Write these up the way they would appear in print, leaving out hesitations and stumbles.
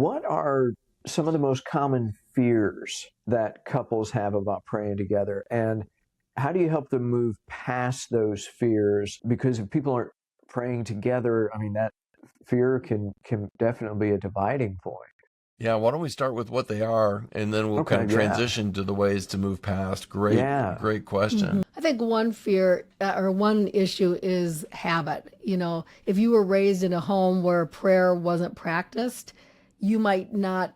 what are some of the most common fears that couples have about praying together? And how do you help them move past those fears? Because if people aren't praying together, I mean, that fear can definitely be a dividing point. Yeah, why don't we start with what they are, and then we'll kind Okay, of yeah. transition to the ways to move past. Great, Yeah. great question. I think one fear or one issue is habit. If you were raised in a home where prayer wasn't practiced, you might not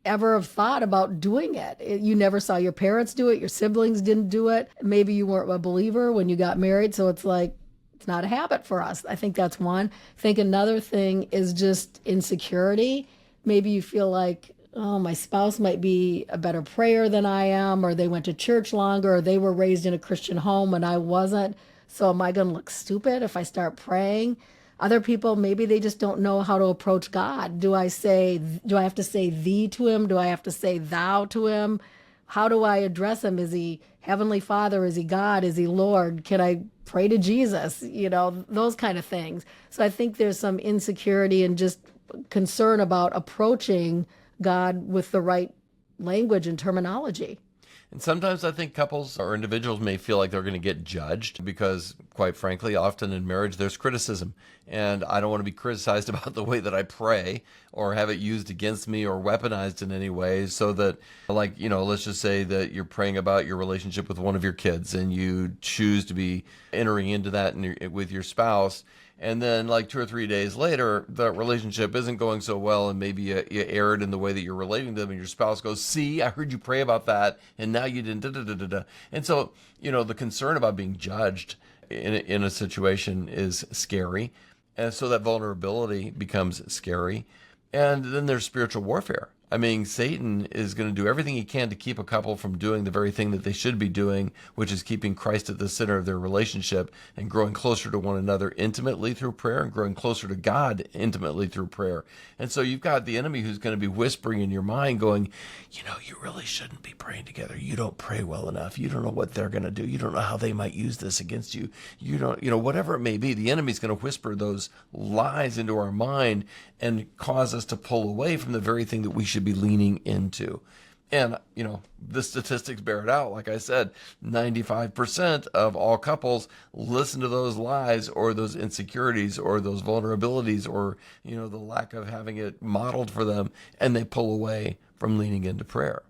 ever have thought about doing it. You never saw your parents do it, your siblings didn't do it. Maybe you weren't a believer when you got married, so it's like, it's not a habit for us. I think that's one. I think another thing is just insecurity. Maybe you feel like, oh, my spouse might be a better prayer than I am, or they went to church longer, or they were raised in a Christian home and I wasn't. So am I going to look stupid if I start praying? Other people, maybe they just don't know how to approach God. Do I have to say thee to him? Do I have to say thou to him? How do I address him? Is he Heavenly Father? Is he God? Is he Lord? Can I pray to Jesus? Those kind of things. So I think there's some insecurity and just concern about approaching God with the right language and terminology. And sometimes I think couples or individuals may feel like they're going to get judged because, quite frankly, often in marriage there's criticism. And I don't want to be criticized about the way that I pray or have it used against me or weaponized in any way. So that, like, let's just say that you're praying about your relationship with one of your kids and you choose to be entering into that with your spouse. And then like 2 or 3 days later, the relationship isn't going so well, and maybe you erred in the way that you're relating to them, and your spouse goes, see, I heard you pray about that, and now you didn't, da, da, da, da, da. And so, the concern about being judged in a situation is scary. And so that vulnerability becomes scary. And then there's spiritual warfare. I mean, Satan is going to do everything he can to keep a couple from doing the very thing that they should be doing, which is keeping Christ at the center of their relationship and growing closer to one another intimately through prayer and growing closer to God intimately through prayer. And so you've got the enemy who's going to be whispering in your mind going, you really shouldn't be praying together. You don't pray well enough. You don't know what they're going to do. You don't know how they might use this against you. You don't, whatever it may be, the enemy's going to whisper those lies into our mind and cause us to pull away from the very thing that we should be leaning into. And, the statistics bear it out. Like I said, 95% of all couples listen to those lies or those insecurities or those vulnerabilities or, the lack of having it modeled for them, and they pull away from leaning into prayer.